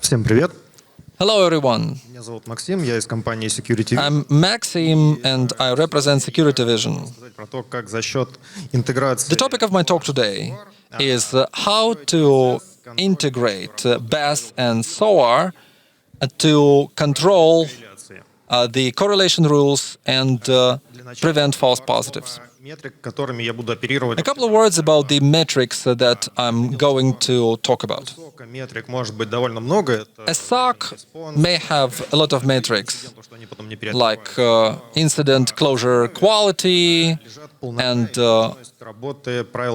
Всем привет. Hello, everyone. Меня зовут Максим, я из компании Security. I'm Maxim, and I represent Security Division. Про то, как за счет интеграции The topic of my talk today is how to integrate BAS and SOAR to control the correlation rules and prevent false positives. метрик, которыми я буду оперировать. A couple of words about the metrics that I'm going to talk about. Метрик может быть довольно много. A SOC may have a lot of metrics, like incident closure quality and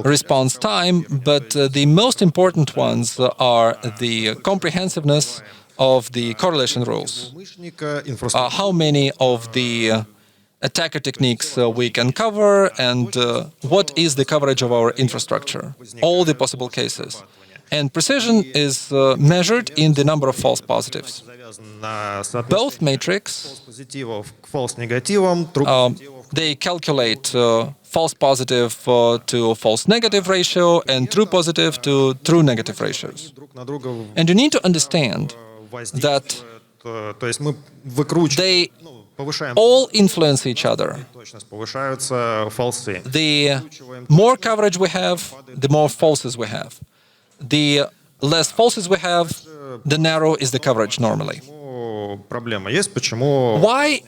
response time, but the most important ones are the comprehensiveness of the correlation rules. How many of the attacker techniques we can cover, and what is the coverage of our infrastructure, all the possible cases. And precision is measured in the number of false positives. Both metrics, they calculate false positive to false negative ratio and true positive to true negative ratios. And you need to understand that they all influence each other. The more coverage we have, the more falses we have. The less falses we have, the narrower is the coverage normally. Why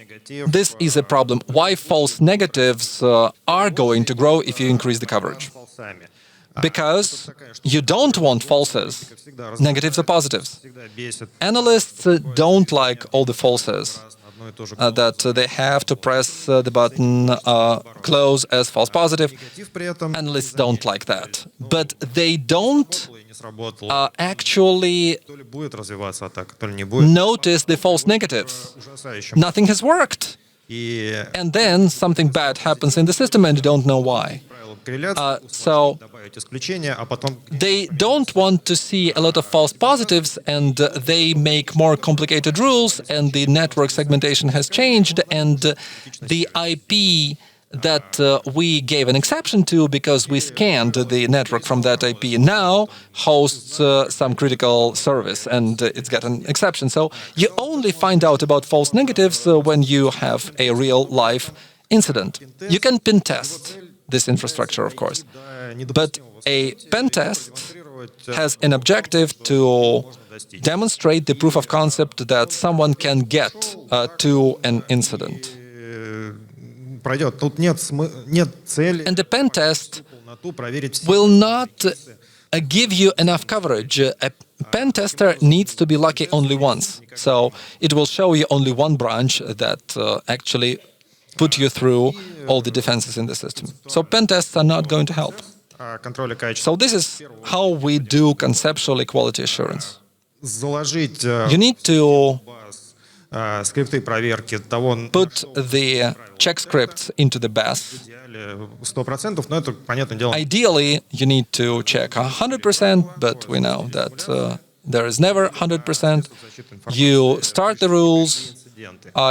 this is a problem? Why false negatives are going to grow if you increase the coverage? Because you don't want falses. Negatives are positives. Analysts don't like all the falses. That they have to press the button close as false positive. Analysts don't like that. But they don't actually notice the false negatives. Nothing has worked. And then something bad happens in the system and you don't know why. So they don't want to see a lot of false positives, and they make more complicated rules, and the network segmentation has changed, and the IP that we gave an exception to because we scanned the network from that IP now hosts some critical service, and it's got an exception. So you only find out about false negatives when you have a real-life incident. You can pen test this infrastructure, of course. But a pen test has an objective to demonstrate the proof of concept that someone can get to an incident. And the pen test will not give you enough coverage. A pen tester needs to be lucky only once. So it will show you only one branch that actually put you through all the defenses in the system. So pen tests are not going to help. So this is how we do conceptually quality assurance. You need to put the check scripts into the BAS. Ideally, you need to check 100%, but we know that there is never 100%. You start the rules.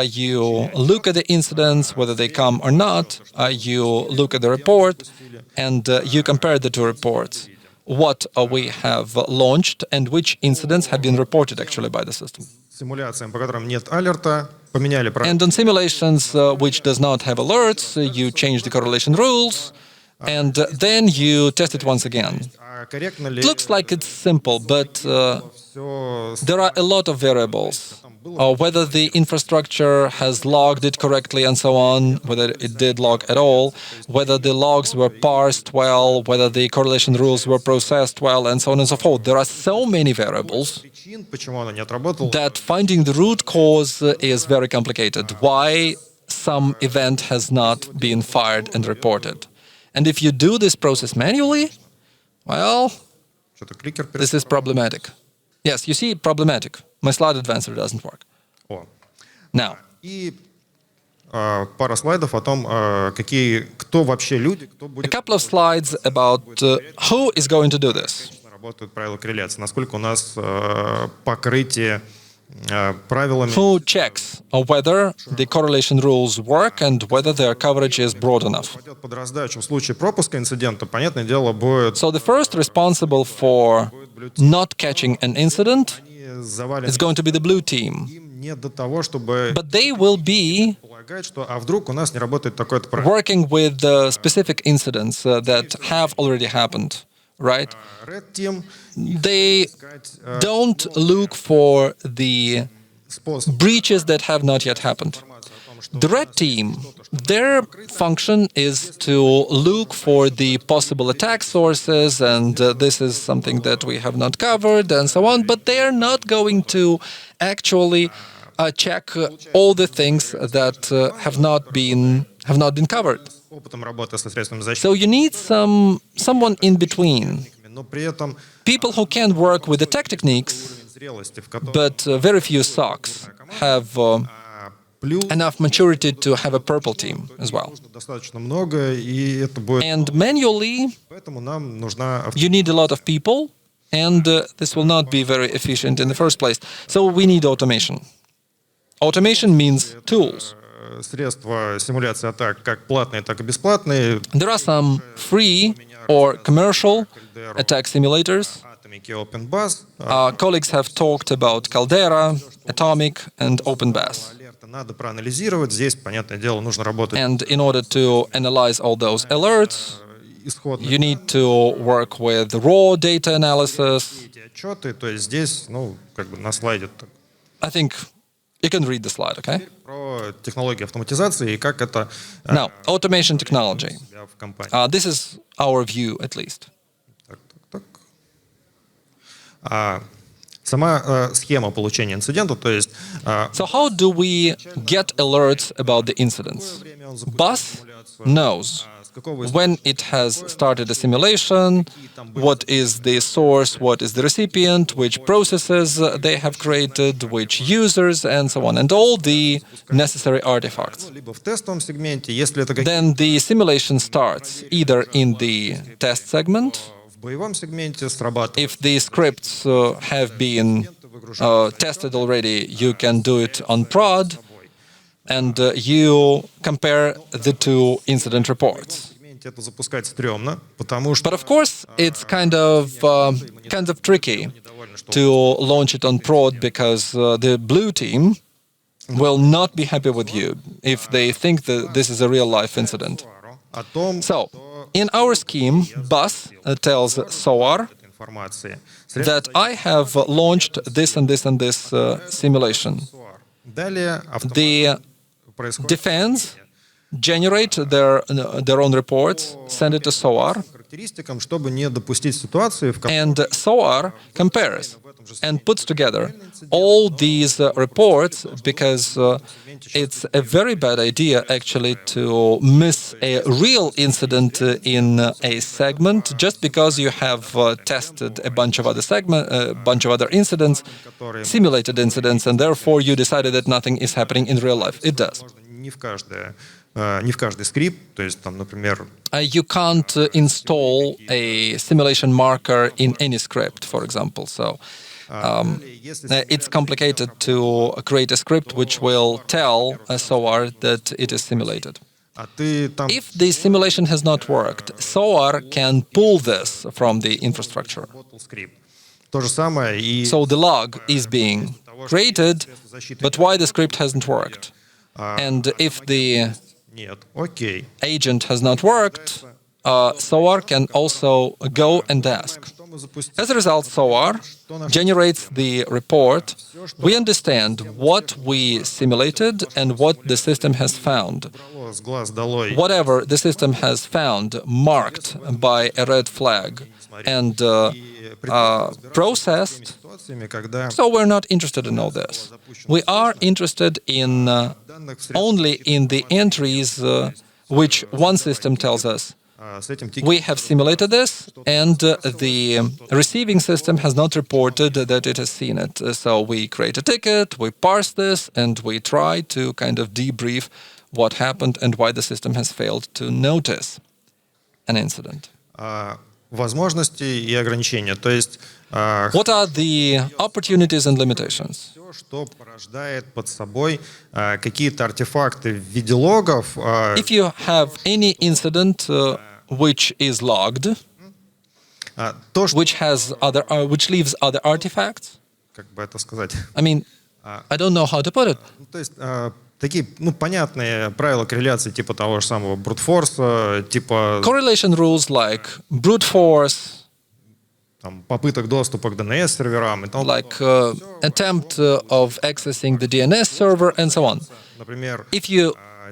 You look at the incidents, whether they come or not. You look at the report, and you compare the two reports. What we have launched and which incidents have been reported actually by the system. And on simulations which does not have alerts, you change the correlation rules, and then you test it once again. It looks like it's simple, but there are a lot of variables. Whether the infrastructure has logged it correctly and so on, whether it did log at all, whether the logs were parsed well, whether the correlation rules were processed well, and so on and so forth. There are so many variables that finding the root cause is very complicated. Why some event has not been fired and reported. And if you do this process manually, well, this is problematic. Yes, you see, problematic. My slide advancer doesn't work. Now, a couple of slides about who is going to do this. Who checks whether the correlation rules work and whether their coverage is broad enough. So the first responsible for not catching an incident It's going to be the blue team. Им нет до того, чтобы But they will be полагать, что а вдруг у нас не работает такое-то правило. working with the specific incidents that have already happened, right? Red Team They искать don't look for the способ breaches that have not yet happened. The red team, their function is to look for the possible attack sources, and this is something that we have not covered, and so on, but they are not going to actually check all the things that have not been covered. опытом работы со средствами защиты. So you need someone in between. Но при этом People who can work with the tech techniques, уровень зрелости, в котором but very few SOCs have плюс enough maturity to have a purple team as well. достаточно много, и это будет. And manually, Поэтому нам нужна you need a lot of people, and this will not be very efficient in the first place. So we need automation. Automation means tools. Средства симуляции атак, как платные, так и бесплатные. There are some free or commercial attack simulators. Atomic и Open BAS. Our colleagues have talked about Caldera, Atomic, and Open BAS. Алерты надо проанализировать. Здесь, понятное дело, нужно работать And in order to analyze all those alerts, исходно. you need to work with raw data analysis. Эти отчеты, то есть здесь, ну, как бы на слайде I think you can read the slide, okay? про технологии автоматизации и как это Now, automation technology. себя в компании. This is our view, at least. Так. Сама схема получения инцидента, то есть So how do we get alerts about the incidents? BAS knows с какого when it has started a simulation, what is the source, what is the recipient, which processes they have created, which users, and so on, and all the necessary artifacts. либо в тестовом сегменте, если это Then the simulation starts either in the test segment. в боевом сегменте срабатывает. If the scripts have been tested already, you can do it on prod, and you compare the two incident reports. В сегменте это запускать стрёмно, потому что But of course, it's kind of tricky to launch it on prod because the blue team will not be happy with you if they think that this is a real-life incident. о том, So, in our scheme, BAS tells SOAR информации. that I have launched this and this and this simulation. Далее The происходит defense generate their own reports, send it to SOAR, характеристикам, чтобы не допустить ситуации, в которой and SOAR compares and puts together all these reports because it's a very bad idea actually to miss a real incident in a segment just because you have tested a bunch of other incidents, simulated incidents, and therefore you decided that nothing is happening in real life. It does. не в каждый скрипт, то есть там, например, You can't install a simulation marker in any script, for example. So it's complicated to create a script which will tell SOAR that it is simulated. а ты там If the simulation has not worked, SOAR can pull this from the infrastructure. работал скрипт. То же самое и So the log is being created, but why the script hasn't worked? And if the нет, окей. agent has not worked, SOAR can also go and ask. Что мы запустили? As a result, SOAR generates the report. We understand what we simulated and what the system has found. Брало с глаз долой. Whatever the system has found marked by a red flag and processed, Ситуациями, когда so we're not interested in all this. We are interested in данных в средствах only in the entries which one system tells us. с этим We have simulated this, and the receiving system has not reported that it has seen it. So we create a ticket, we parse this, and we try to kind of debrief what happened and why the system has failed to notice an incident. возможности и ограничения. То есть What are the opportunities and limitations? все, что порождает под собой какие-то артефакты в виде логов, If you have any incident which is logged, то, что which leaves other artifacts, как бы это сказать? I mean, I don't know how to put it. То есть такие, понятные правила корреляции типа того же самого брутфорса, типа Correlation rules like brute force, там, попыток доступа к DNS-серверам и тому like attempt of accessing the DNS server, and so on. Например,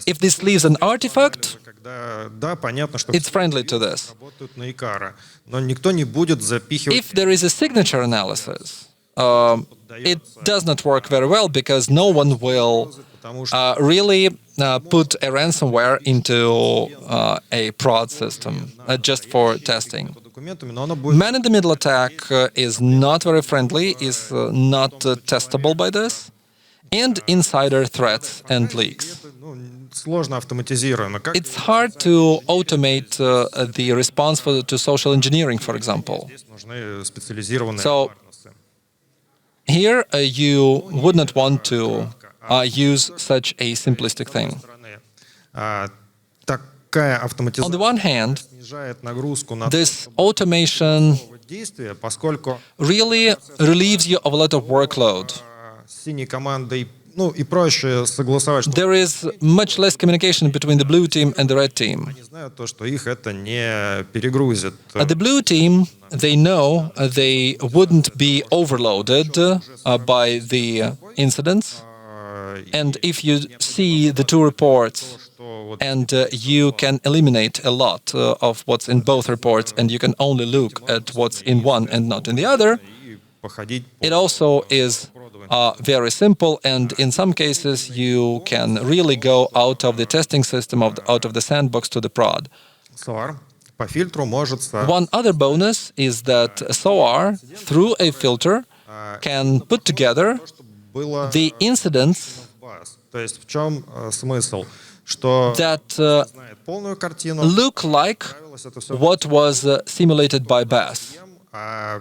If this leaves an artifact, когда, да, понятно, что it's friendly to this. работают на Икара, но никто не будет запихивать... If there is a signature analysis, it does not work very well because no one will really put a ransomware into a prod system just for testing. Man-in-the-middle attack is not very friendly, is not testable by this, and insider threats and leaks. Сложно автоматизируемо. It's hard to automate the response to social engineering, for example. Нужны специализированные So here you would not want to use such a simplistic thing. Такая On автоматизация the one hand, снижает нагрузку на this automation действие, поскольку really relieves you of a lot of workload. с синей командой, и проще согласовать, что There is much less communication between the blue team and the red team. они знают то, что их это не перегрузит. The blue team, they know they wouldn't be overloaded by the incidents. And if you see the two reports, and you can eliminate a lot of what's in both reports, and you can only look at what's in one and not in the other, it also is very simple, and in some cases you can really go out of the testing system, out of the sandbox to the prod. SOAR по фильтру может One other bonus is that SOAR, through a filter, can put together было the incidents BAS. То есть в чем смысл? Что that знает полную картину, look like это все what was simulated by BAS.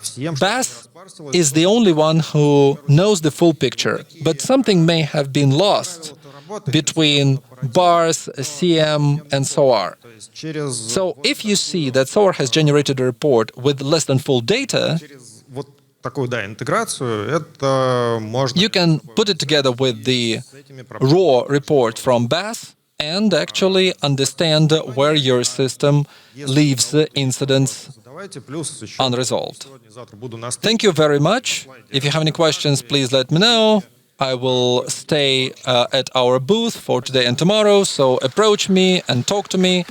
всем, BAS is the only one who knows the full picture, but something may have been lost between BARS, CM, and SOAR. через So if you see that SOAR has generated a report with less than full data, вот такую, да, интеграцию, это можно you can put it together with the raw report from BAS and actually understand where your system leaves incidents Давайте плюс еще unresolved. завтра буду на Thank you very much. If you have any questions, please let me know. I will stay at our booth for today and tomorrow, so approach me and talk to me.